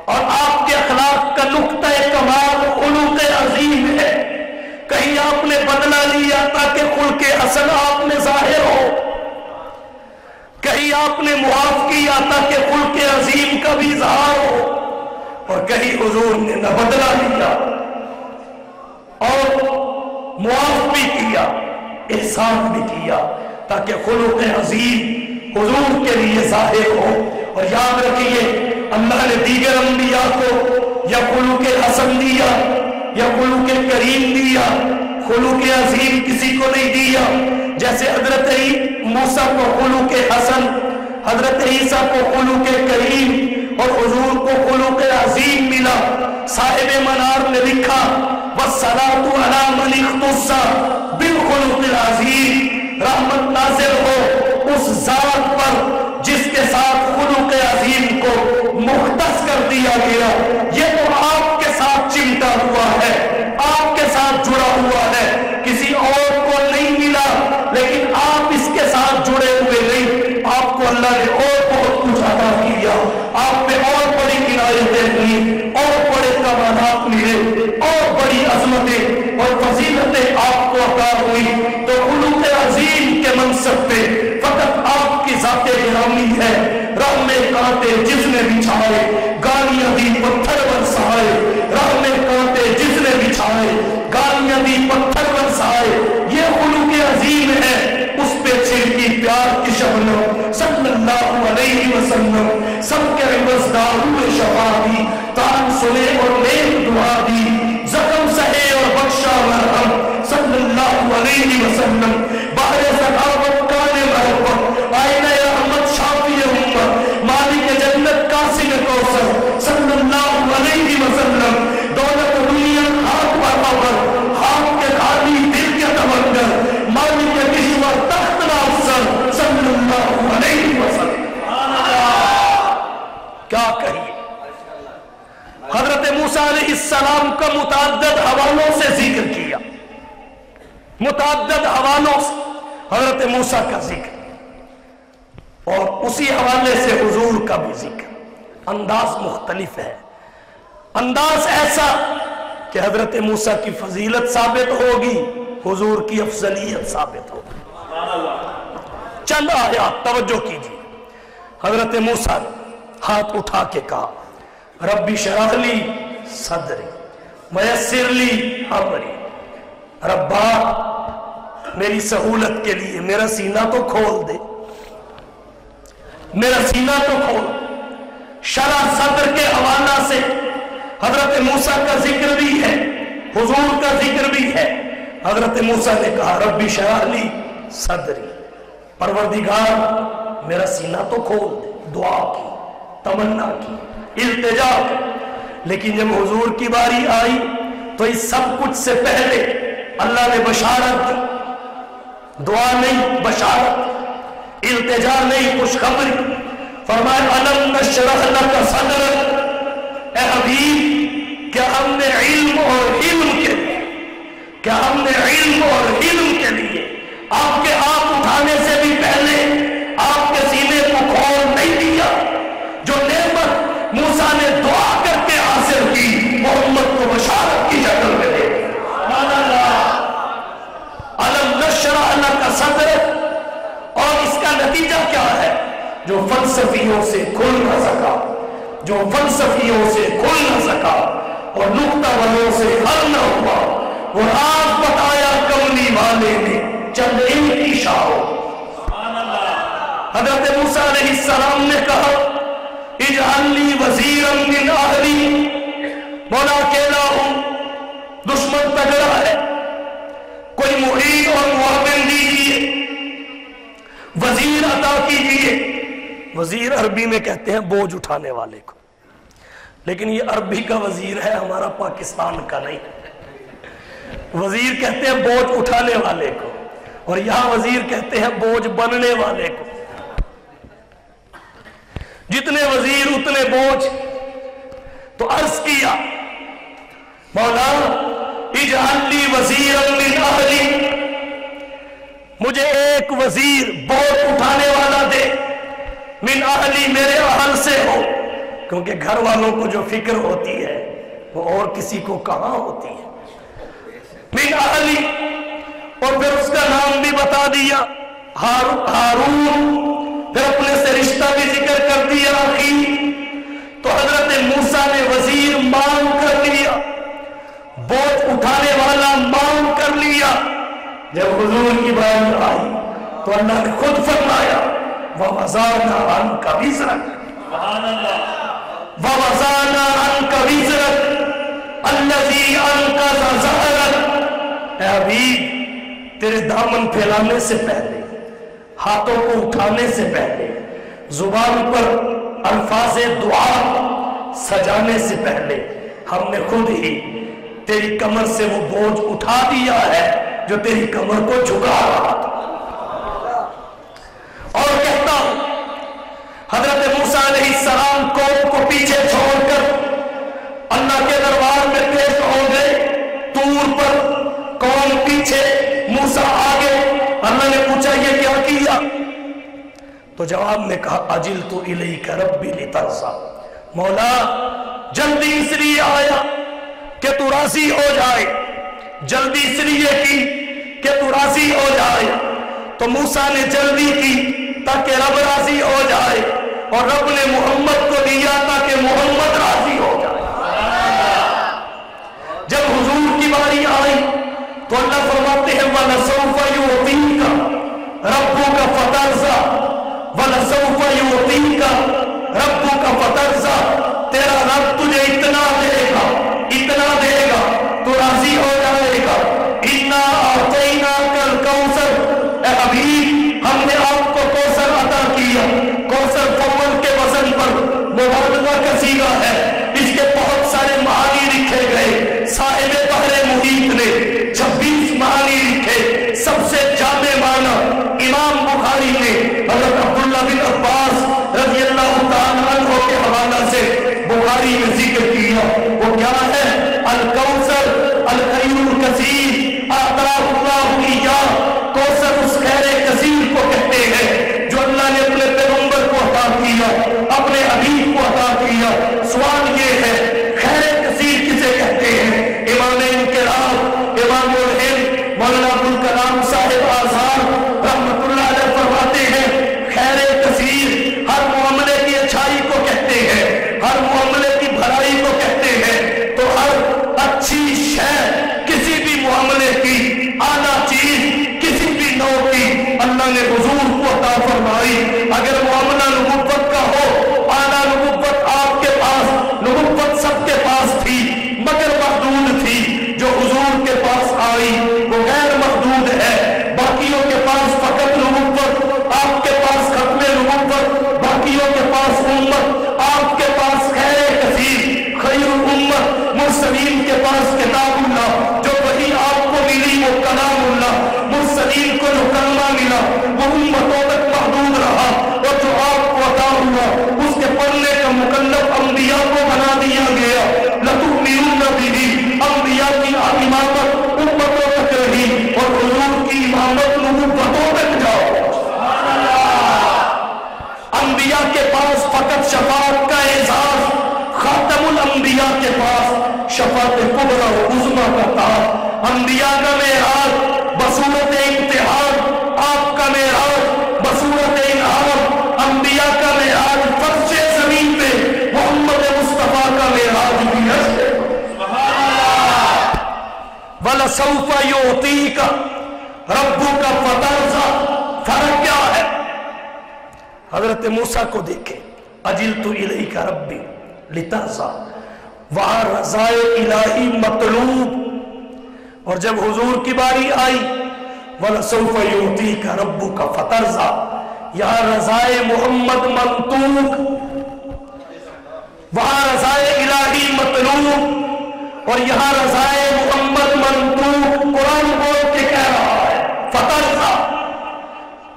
اور آپ کے اخلاق کا نقطہ کمال خلق عظیم ہے. کہیں آپ نے بدلہ لیا تاکہ خلق حسن آپ میں ظاہر ہو، کہیں آپ نے معاف کیا تاکہ خلق عظیم کا بھی اظہار ہو، اور کہیں حضور نے نہ بدلہ لیا اور معاف بھی کیا، احسان بھی کیا، تاکہ خلق عظیم حضور کے لیے ظاہر ہو. اور یاد رکھیے اللہ نے دیگر انبیاء کو یا خلق حسن دیا یا خلق کریم دیا، خلق عظیم کسی کو نہیں دیا. جیسے حضرت موسیٰ کو خلق حسن، حضرت عیسیٰ کو خلق کریم، اور حضور کو خلق عظیم ملا. صاحب منار نے لکھا وَالصَّلَاةُ عَلَى مَنِ اخْتُصَّ بِالْخُلُقِ الْعَظِيمِ، رحمت نازل ہو اس ذات پر جس کے ساتھ خلق عظیم کو مختص کر دیا گیا. یہ تو آپ کے ساتھ چمٹا ہوا ہے، آپ کے ساتھ جڑا ہوا ہے، کسی اور کو نہیں ملا، لیکن آپ اس کے ساتھ جڑے ہوئے نہیں. آپ کو اللہ نے اور بہت کچھ عطا کیا، آپ پہ اور بڑی عنایتیں ہوئی، اور بڑے کمالات ملے، اور بڑی عظمتیں اور فضیلتیں آپ کو عطا ہوئی. تو خلق عظیم کے منصب پہ فقط آپ کی ذات گرامی ہے. راہ میں کانٹے جس نے بچھائے، گالیاں دی پتھر برسائے، راہ میں کانٹے جس نے بچھائے، گالیاں دی پتھر برسائے. یہ خلق عظیم ہے. اس پہ چھڑکی پیار کی شبنم صلی اللہ علیہ وسلم، سب کے عوض دارو شفا دی، تان سنے اور نیک دعا دی، زخم سہے اور بخشا مرہم صلی اللہ علیہ وسلم. بحر سخاوت کان محبت، آئینہ رحمت شافی امت، مالک جنت قاسم کوثر صلی اللہ علیہ وسلم. دولت دنیا ہاتھ پر آور، ہاتھ کے خالی دل کے تمنگر، مالک کشور تخت افسر صلی اللہ علیہ وسلم. کیا کہیے؟ حضرت موسیٰ علیہ السلام کا متعدد حوالوں سے ذکر کیا، متعدد حوالوں سے حضرت موسیٰ کا ذکر، اور اسی حوالے سے حضور کا بھی ذکر. انداز مختلف ہے، انداز ایسا کہ حضرت موسیٰ کی فضیلت ثابت ہوگی، حضور کی افضلیت ثابت ہوگی. چند آیات توجہ کیجیے. حضرت موسیٰ نے ہاتھ اٹھا کے کہا ربی شرح لی صدری میسر لی امری. ربا میری سہولت کے لیے میرا سینہ تو کھول دے، میرا سینہ تو کھول. شرح صدر کے حوالہ سے حضرت موسیٰ کا ذکر بھی ہے، حضور کا ذکر بھی ہے. حضرت موسیٰ نے کہا ربی شرح لی صدری، پروردگار میرا سینہ تو کھول دے. دعا کی، تمنا کی، التجا کی. لیکن جب حضور کی باری آئی تو اس سب کچھ سے پہلے اللہ نے بشارت دی. دعا نہیں، بشارت، التجا نہیں، خوشخبری. فرمایا الم نشرح لک صدرک، اے حبیب کیا ہم نے علم اور علم کے لیے، کیا ہم نے علم اور علم کے لیے آپ کے ہاتھ اٹھانے سے بھی پہلے آپ کے سینے کو کھول نہیں دیا؟ جو نعمت موسیٰ نے دعا کر کے حاصل کی محمد کو بشارت کی شکل میں دے. الم نشرح لک صدرک. اور اس کا نتیجہ کیا ہے؟ جو فلسفیوں سے کھل نہ سکا، جو فلسفیوں سے کھل نہ سکا اور نقطہ والوں سے حل نہ ہوا، وہ راز بتایا کملی والے نے چند ان کی شاہوں. حضرت موسیٰ علیہ السلام نے کہا اجعل لی وزیرا من اہلی. مولا اکیلا ہوں، دشمن تگڑا ہے، کوئی معین اور معاون دیجیے، وزیر عطا کیجیے. وزیر عربی میں کہتے ہیں بوجھ اٹھانے والے کو، لیکن یہ عربی کا وزیر ہے، ہمارا پاکستان کا نہیں. وزیر کہتے ہیں بوجھ اٹھانے والے کو، اور یہاں وزیر کہتے ہیں بوجھ بننے والے کو. جتنے وزیر اتنے بوجھ. تو عرض کیا مولا اجعل لی وزیرا من اہلی، مجھے ایک وزیر بوجھ اٹھانے والا دے، من اہلی میرے اہل سے ہو، کیونکہ گھر والوں کو جو فکر ہوتی ہے وہ اور کسی کو کہاں ہوتی ہے. من اہلی، اور پھر اس کا نام بھی بتا دیا ہارون، پھر اپنے سے رشتہ بھی ذکر کر دیا اخی. تو حضرت موسیٰ نے وزیر مانگ کر لیا، بوجھ اٹھانے والا مانگ کر لیا. جب حضور کی باری آئی تو اللہ نے خود فرمایا وَوَضَعْنَا عَنْكَ وِزْرَكَ، وَوَضَعْنَا عَنْكَ وِزْرَكَ الَّذِي أَنْقَضَ ظَهْرَكَ. اے حبیب، تیرے دامن پھیلانے سے پہلے، ہاتھوں کو اٹھانے سے پہلے، زبان پر الفاظ دعا سجانے سے پہلے ہم نے خود ہی تیری کمر سے وہ بوجھ اٹھا دیا ہے جو تیری کمر کو جھکا رہا تھا. اور کہتا ہوں حضرت موسیٰ علیہ السلام قوم کو پیچھے چھوڑ کر اللہ کے دربار میں پیش ہو گئے. طور پر قوم پیچھے، موسیٰ آگے. اللہ نے پوچھا یہ کیا کیا؟ تو جواب میں کہا اجلت الیک ربی لترضی، مولا جلدی اس لیے آیا کہ تو راضی ہو جائے، جلدی اس لیے کی کہ تو راضی ہو جائے. تو موسیٰ نے جلدی کی تاکہ رب راضی ہو جائے، اور رب نے محمد کو دیا تاکہ محمد راضی ہو جائے. جب حضور کی باری آئی تو اللہ فرماتے ہیں وَلَسَوْفَ يُعْطِيكَ رَبُّكَ فَتَرْضَىٰ، وَلَسَوْفَ يُعْطِيكَ رَبُّكَ فَتَرْضَىٰ. تیرا رب تجھے اتنا دے گا، اتنا دے گا تو راضی ہو جائے گا. اِنَّا أَعْطَيْنَاكَ الْكَوْثَرَ، اے حبیب ہم نے آپ کو کوثر عطا کیا. کوثر فول کے وزن پر مبالغہ کا صیغہ ہے، اس کے بہت سارے معانی لکھے گئے. صاحب بحر محیط نے 26 معانی لکھے. سب سے جامع معنی امام بخاری نے حضرت عبداللہ بن عباس رضی اللہ تعالیٰ عنہ کے حوالہ سے بخاری میں ذکر کیا. وہ کیا ہے؟ الکوثر الخیر الکثیر اعطاہ اللہ ایاہ. کوثر اس خیر کثیر کو کہتے ہیں جو اللہ نے اپنے پیغمبر کو عطا کیا، اپنے حبیب کو عطا کیا. سوال یہ ہے خیر کثیر کسے کہتے ہیں؟ امام انقلاب امام الہند مولانا ابوالکلام صاحب آزاد رحمت اللہ علیہ فرماتے ہیں خیر کثیر ہر معاملے کی اچھائی کو کہتے ہیں، ہر معاملے کی بھلائی کو کہتے ہیں. تو ہر اچھی شے، کسی بھی معاملے کی اعلیٰ چیز، کسی بھی نوع کی اللہ نے حضور کو عطا فرمائی. اگر معاملہ نبوت کا ہو، اعلیٰ نبوت آپ کے پاس، نبوت سب کے پاس تھی مگر محدود تھی. جو حضور کے پاس آئی وہ غیر محدود ہے. باقیوں کے پاس فقط نبوت، آپ کے پاس ختم نبوت. باقیوں کے پاس امت، آپ کے پاس خیر کثیر، خیر الامت. مرسلین کے پاس کتاب اللہ، جو وہی آپ کو ملی وہ کلام اللہ. مرسلین کو جو کلمہ ملا وہ امتوں تک محدود رہا، اور جو آپ کو عطا ہوا اس کے پڑھنے کا مکلف انبیاء کو بنا دیا گیا. لَتُؤْمِنُنَّ بِهِ، انبیاء کی امامت امتوں تک رہی، اور حضور کی امامت نبوتوں تک جاؤ. انبیاء کے پاس فقط شفاعت کا اعزاز، خاتم الانبیاء کے پاس شفاعت کبریٰ و عظمیٰ کا تاج. انبیاء کا معراج بصورت امتحان، آپ کا معراج بصورت انعام. انبیاء کا معراج فرش زمین پہ، محمد مصطفیٰ کا معراج بھی ہے. وَلَسَوْفَ يُعْطِيكَ رَبُّكَ فَتَرْضَىٰ. فرق کیا ہے؟ حضرت موسیٰ کو دیکھیں اجلت الیک ربی لترضیٰ، وہاں رضائے الہی مطلوب. اور جب حضور کی باری آئی وَلَسَوْفَ يُعْطِيكَ رَبُّكَ فَتَرْضَىٰ، یہاں رضائے محمد منطوق، وہاں رضائے الہی مطلوب، اور یہاں رضائے محمد منطوق. قرآن بول کے کہہ رہا ہے فَتَرْضَىٰ،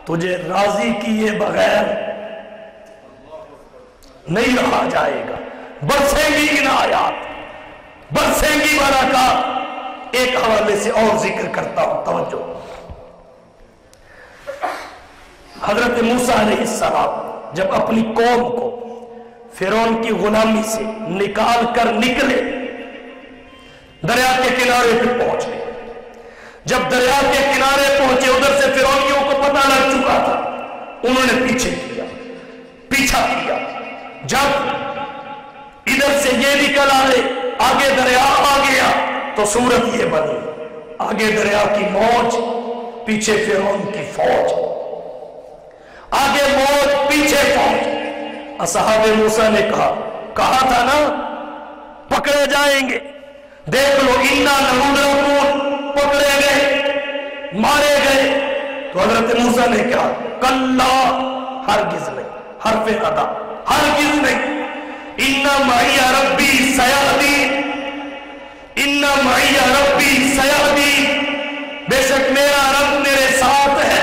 تجھے راضی کیے بغیر نہیں رہا جائے گا، برسیں گی عنایات، برسیں گی برکات۔ ایک حوالے سے اور ذکر کرتا ہوں، توجہ۔ حضرت موسیٰ علیہ السلام جب اپنی قوم کو فرعون کی غلامی سے نکال کر نکلے، دریا کے کنارے پہ پہنچ گئے۔ جب دریا کے کنارے پہنچے، ادھر سے فرعونیوں کو پتہ لگ چکا تھا، انہوں نے پیچھا کیا۔ جب ادھر سے یہ نکل آئے، آگے دریا آ گیا، تو صورت یہ بنی، آگے دریا کی موج، پیچھے فرعون کی فوج، آگے موج پیچھے فوج۔ اصحاب موسیٰ نے کہا تھا نا پکڑے جائیں گے، دیکھ لو انا لمدرکون، پکڑے گئے، مارے گئے۔ تو حضرت موسیٰ نے کہا کلا، ہرگز نہیں، حرف ادا، ہرگز نہیں، انا معی ربی سیہدین، انا معی ربی سیہدین، بے شک میرا رب میرے ساتھ ہے،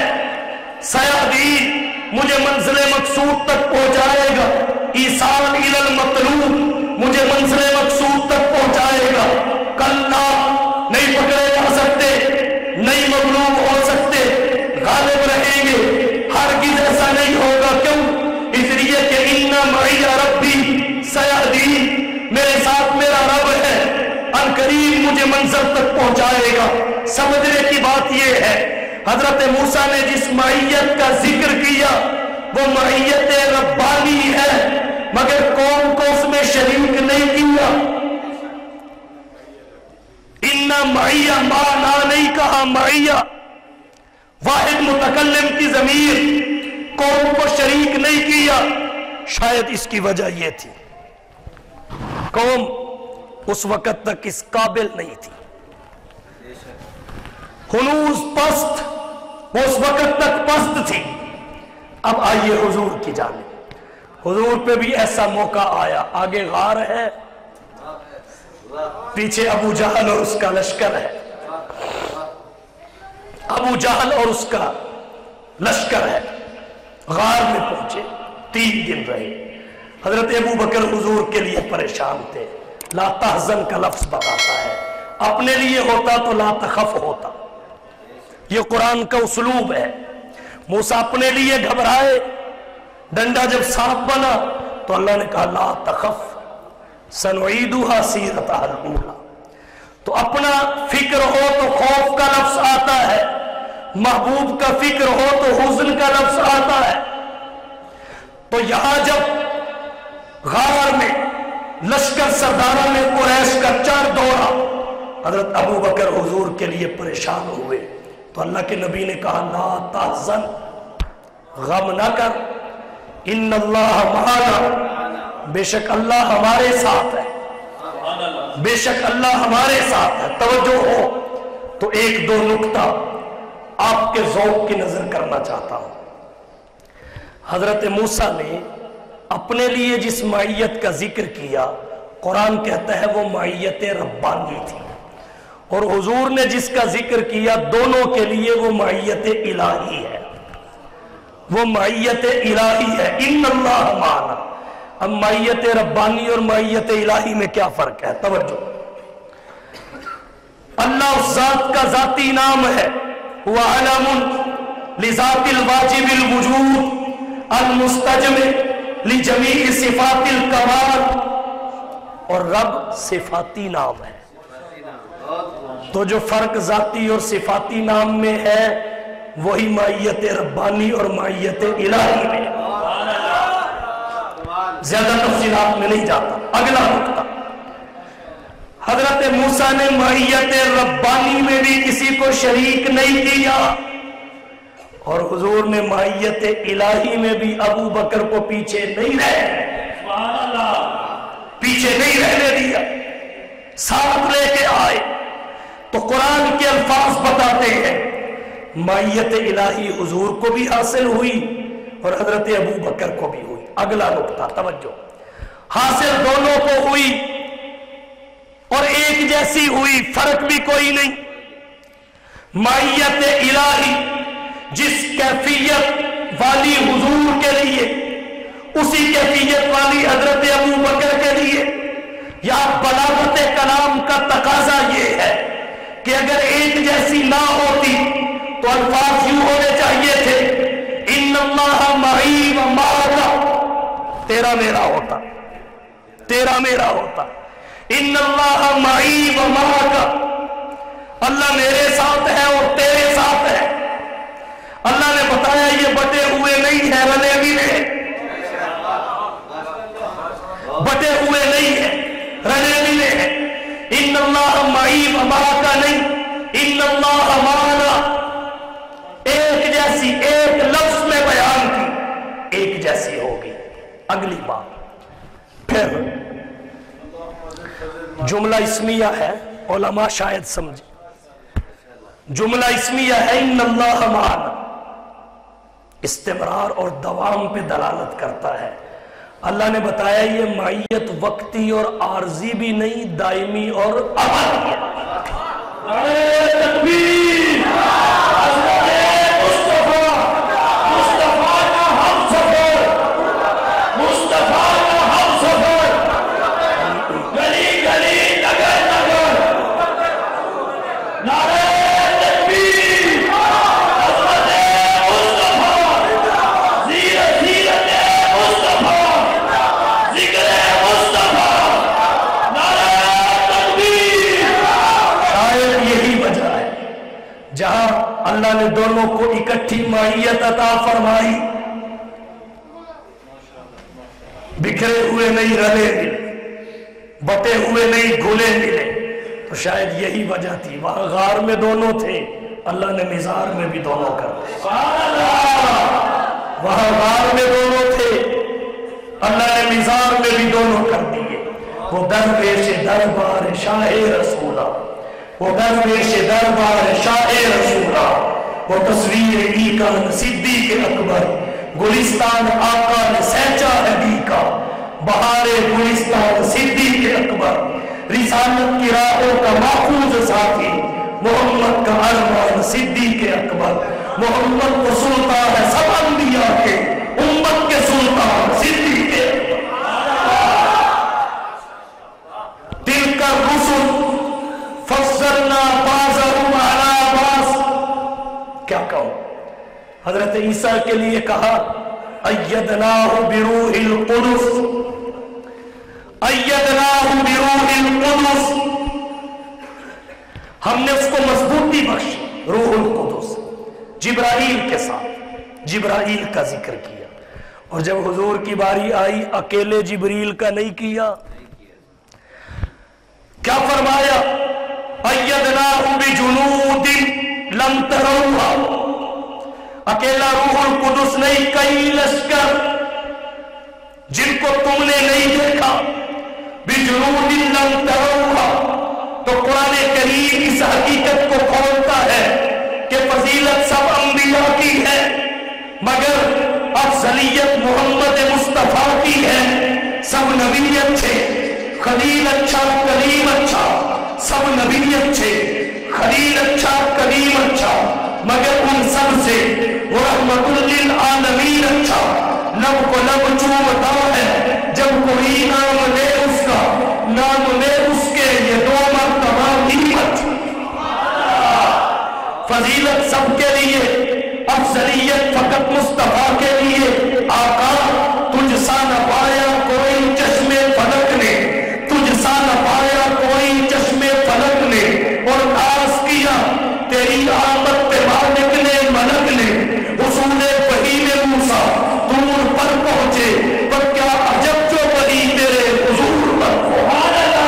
سیہدین، مجھے منزل مقصود تک پہنچائے گا، ایصال الی المطلوب، مجھے منزل مقصود تک پہنچائے گا۔ کلا، نہیں پکڑے جا سکتے، نہیں مغلوب ہو سکتے، غالب رہیں گے، ہرگز ایسا نہیں ہوگا۔ کیوں؟ اس لیے کہ انا معی ربی سیہدین، میرے ساتھ میرا رب ہے، ان قریب مجھے منزل تک پہنچائے گا۔ سمجھنے کی بات یہ ہے، حضرت موسیٰ نے جس معیت کا ذکر کیا وہ معیت ربانی ہے، مگر قوم کو اس میں شریک نہیں کیا۔ اِنَّا معیہ، مانا نہیں کہا، معیہ واحد متکلم کی ضمیر، قوم کو شریک نہیں کیا۔ شاید اس کی وجہ یہ تھی، قوم اس وقت تک اس قابل نہیں تھی، ہنوز پست، وہ اس وقت تک پست تھی۔ اب آئیے حضور کی جانب، حضور پہ بھی ایسا موقع آیا، آگے غار ہے، پیچھے ابو جہل اور اس کا لشکر ہے، ابو جہل اور اس کا لشکر ہے۔ غار میں پہنچے، 3 دن رہے۔ حضرت ابو بکر حضور کے لیے پریشان تھے۔ لا تحزن کا لفظ بتاتا ہے، اپنے لیے ہوتا تو لا تخف ہوتا، یہ قرآن کا اسلوب ہے۔ موسیٰ اپنے لیے گھبرائے، ڈنڈا جب سانپ بنا تو اللہ نے کہا لا تخف سنعیدها سیرتها الاولی۔ تو اپنا فکر ہو تو خوف کا لفظ آتا ہے، محبوب کا فکر ہو تو حزن کا لفظ آتا ہے۔ تو یہاں جب غار میں لشکر سرداروں نے قریش کا چار دوڑا، حضرت ابو بکر حضور کے لیے پریشان ہوئے، تو اللہ کے نبی نے کہا لا تحزن، غم نہ کر، ان اللہ معنا، بے شک اللہ ہمارے ساتھ ہے، بے شک اللہ ہمارے ساتھ ہے۔ توجہ ہو تو 1-2 نکتہ آپ کے ذوق کی نظر کرنا چاہتا ہوں۔ حضرت موسیٰ نے اپنے لیے جس معیت کا ذکر کیا، قرآن کہتا ہے وہ معیت ربانی تھی، اور حضور نے جس کا ذکر کیا دونوں کے لیے وہ معیت الہی ہے، وہ معیت الہی ہے۔ ان اللہ معنا، اب معیت ربانی اور معیت الہی میں کیا فرق ہے؟ توجہ، اللہ اس ذات کا ذاتی نام ہے، وہ علم لذات الواجب الوجود المستجمع لجمیع صفات الکمال، اور رب صفاتی نام ہے۔ تو جو فرق ذاتی اور صفاتی نام میں ہے وہی معیت ربانی اور معیت الہی میں۔ زیادہ تفصیلات میں نہیں جاتا۔ اگلا نکتہ، حضرت موسیٰ نے معیت ربانی میں بھی کسی کو شریک نہیں کیا، اور حضور نے معیت الہی میں بھی ابو بکر کو پیچھے نہیں رہنے دیا، ساتھ لے کے آئے۔ تو قرآن کے الفاظ بتاتے ہیں معیت الہی حضور کو بھی حاصل ہوئی اور حضرت ابو بکر کو بھی ہوئی۔ اگلا نکتہ، توجہ، حاصل دونوں کو ہوئی اور ایک جیسی ہوئی، فرق بھی کوئی نہیں۔ معیت الہی جس کیفیت والی حضور کے لیے اسی کیفیت والی حضرت ابو بکر کے لیے یا بلاغت کلام کا تقاضا یہ ہے کہ اگر ایک جیسی نہ ہوتی تو الفاظ یوں ہونے چاہیے تھے، ان اللہ معی و معک، تیرا میرا ہوتا، تیرا میرا ہوتا، ان اللہ معی و معک، اللہ میرے ساتھ ہے اور تیرے ساتھ ہے۔ اللہ نے بتایا یہ بٹے ہوئے نہیں ہے، رلے ملے ہیں، بٹے ہوئے نہیں ہیں، رلے ملے ہیں۔ ان اللہ معی و معک نہیں، ان اللہ معنا، ایک جیسی ایک لفظ میں بیان کی، ایک جیسی ہوگی۔ اگلی بات پھر جملہ اسمیہ ہے، علماء شاید سمجھے، جملہ اسمیہ ہے ان اللہ معنا، استمرار اور دوام پہ دلالت کرتا ہے۔ اللہ نے بتایا یہ معیت وقتی اور عارضی بھی نہیں، دائمی اور ابدی ہے۔ تکبیر! مصطفیٰ کا ہم سفر، مصطفیٰ کا ہم سفر، گلی گلی نگر نگر، نعرہ تکبیر! عظمت مصطفیٰ، سیرت مصطفیٰ، ذکر مصطفیٰ، نعرہ تکبیر! شاید یہی وجہ ہے جہاں اللہ نے دونوں کو اکٹھی معیت عطا فرمائی، بکھرے ہوئے نہیں رلے ملے، بٹے ہوئے نہیں گھلے ملے، تو شاید یہی وجہ تھی۔ وہاں غار میں دونوں تھے، اللہ نے مزار میں بھی دونوں کر دیا۔ وہاں غار میں دونوں تھے، اللہ نے مزار میں بھی دونوں کر دیے۔ وہ درویش دربار شاہ رسولہ، وہ درویش دربار شاہ رسولہ، وہ تصویر ایکان صدیق اکبر، گلستان آقا نے سینچا نبی کا، بہار گلستان صدیق اکبر، رسالت کی راہوں کا محفوظ ساتھی، محمد کا ارمان صدیق اکبر، محمد کو سلطان ہے سب انبیاء کے، امت کے سلطان صدیق اکبر۔ تلک الرسل فضلنا بعضهم علی بعض، کیا کہوں؟ حضرت عیسیٰ کے لیے کہا ایدناہ بروح القدس، ایدناہ بروح القدس، ہم نے اس کو مضبوطی بخشی، روح القدس، جبرائیل کے ساتھ، جبرائیل کا ذکر کیا، اور جب حضور کی باری آئی اکیلے جبریل کا نہیں کیا، کیا فرمایا؟ ایدناہ بجنود لم تروها، اکیلا روح القدس نہیں، کئی لشکر جن کو تم نے نہیں دیکھا، بجنود لم تروها۔ تو قرآن کریم اس حقیقت کو کھولتا ہے کہ فضیلت سب انبیاء کی ہے مگر افضلیت محمد مصطفیٰ کی ہے۔ سب نبی اچھے، خلیل اچھا، کلیم اچھا، سب نبی اچھے، خلیل اچھا، کلیم اچھا، مگر ان سب سے وہ رحمت للعالمین اچھا۔ لب کو لب چومتا ہے جب کوئی نام لے اس کا، نام لے اس کے یہ دو مرتبہ نعمت۔ فضیلت سب کے لیے، افضلیت فقط مصطفیٰ کے لیے۔ آقا تجھ سا نہ پایا کوئی چشم فلک نے، تجھ سا نہ پایا کوئی چشم فلک نے، اور آس کیا تیری آمد پہ مالک نے ملک نے۔ حصول وحی میں موسیٰ طور پر پہنچے، پر کیا عجب جو وحی تیرے حضور پر پہنچا۔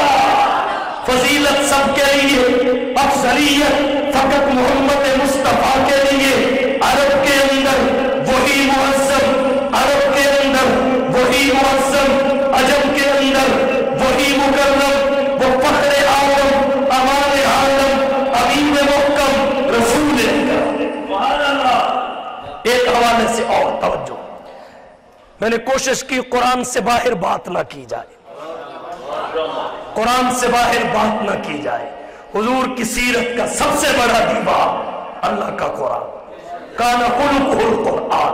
فضیلت سب کے لیے، افضلیت فقط محمد مصطفیٰ کے لیے۔ عرب کے اندر وہی معظم، عرب کے اندر وہی معظم، عجم کے اندر وہی مکرم، وہ فخر عالم، امان عالم، امین محکم، رسول اکرم۔ ایک حوالے سے اور توجہ، میں نے کوشش کی قرآن سے باہر بات نہ کی جائے، قرآن سے باہر بات نہ کی جائے۔ حضور کی سیرت کا سب سے بڑا دیوار اللہ کا قرآن، کان خلقہ القرآن۔